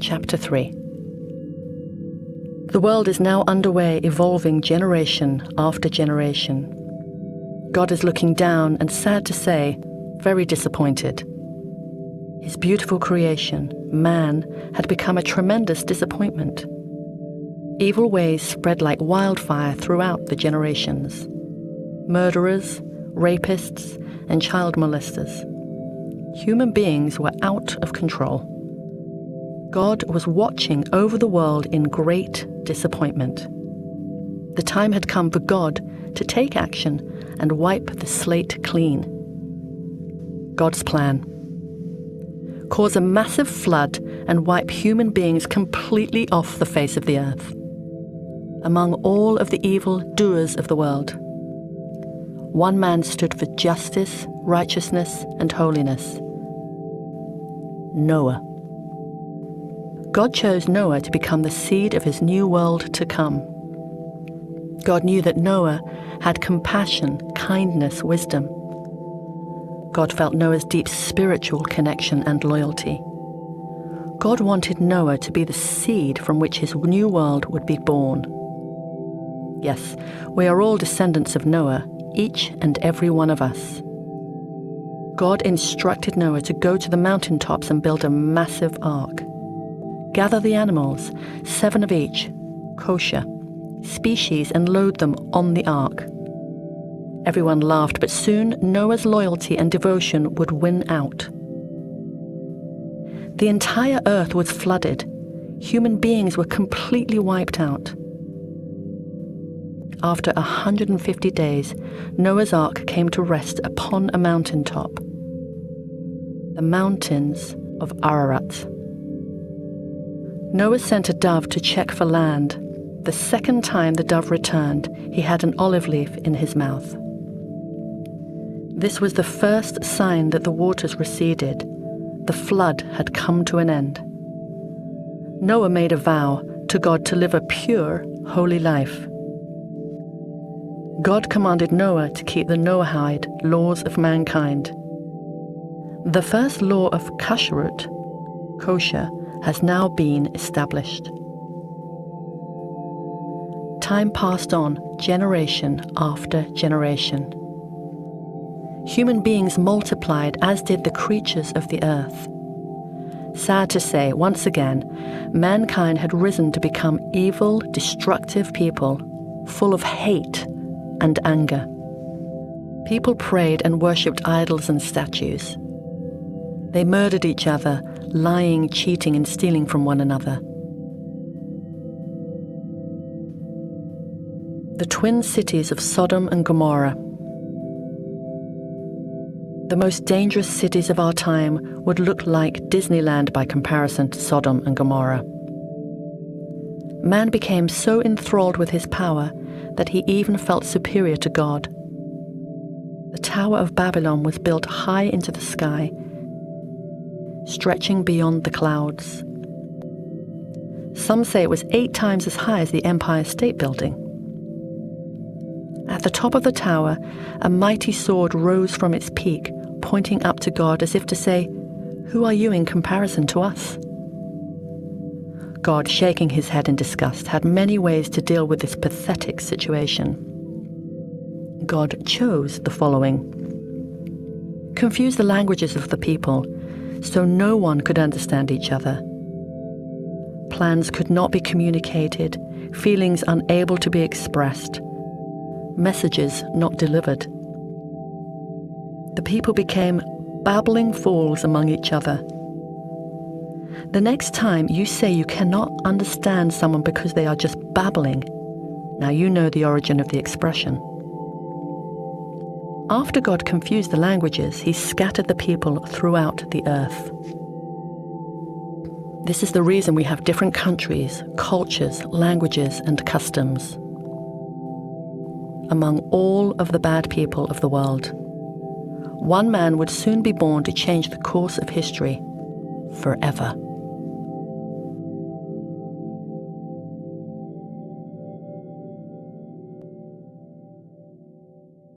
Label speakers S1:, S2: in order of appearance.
S1: Chapter 3. The world is now underway, evolving generation after generation. God is looking down and, sad to say, very disappointed. His beautiful creation, man, had become a tremendous disappointment. Evil ways spread like wildfire throughout the generations. Murderers, rapists, and child molesters. Human beings were out of control. God was watching over the world in great disappointment. The time had come for God to take action and wipe the slate clean. God's plan: cause a massive flood and wipe human beings completely off the face of the earth. Among all of the evil doers of the world, one man stood for justice, righteousness, and holiness: Noah. God chose Noah to become the seed of his new world to come. God knew that Noah had compassion, kindness, wisdom. God felt Noah's deep spiritual connection and loyalty. God wanted Noah to be the seed from which his new world would be born. Yes, we are all descendants of Noah, each and every one of us. God instructed Noah to go to the mountaintops and build a massive ark. Gather the animals, 7 of each, kosher, species, and load them on the ark. Everyone laughed, but soon Noah's loyalty and devotion would win out. The entire earth was flooded. Human beings were completely wiped out. After 150 days, Noah's ark came to rest upon a mountaintop. The mountains of Ararat. Noah sent a dove to check for land. The second time the dove returned, he had an olive leaf in his mouth. This was the first sign that the waters receded. The flood had come to an end. Noah made a vow to God to live a pure, holy life. God commanded Noah to keep the Noahide laws of mankind. The first law of kashrut, kosher, has now been established. Time passed on, generation after generation. Human beings multiplied, as did the creatures of the earth. Sad to say, once again, mankind had risen to become evil, destructive people, full of hate and anger. People prayed and worshipped idols and statues. They murdered each other, lying, cheating, and stealing from one another. The twin cities of Sodom and Gomorrah. The most dangerous cities of our time would look like Disneyland by comparison to Sodom and Gomorrah. Man became so enthralled with his power that he even felt superior to God. The Tower of Babylon was built high into the sky, stretching beyond the clouds. Some say it was 8 times as high as the Empire State Building. At the top of the tower, a mighty sword rose from its peak, pointing up to God as if to say, "Who are you in comparison to us?" God, shaking his head in disgust, had many ways to deal with this pathetic situation. God chose the following: confuse the languages of the people, so no one could understand each other. Plans could not be communicated, feelings unable to be expressed, messages not delivered. The people became babbling fools among each other. The next time you say you cannot understand someone because they are just babbling, now you know the origin of the expression. After God confused the languages, he scattered the people throughout the earth. This is the reason we have different countries, cultures, languages, and customs. Among all of the bad people of the world, one man would soon be born to change the course of history forever.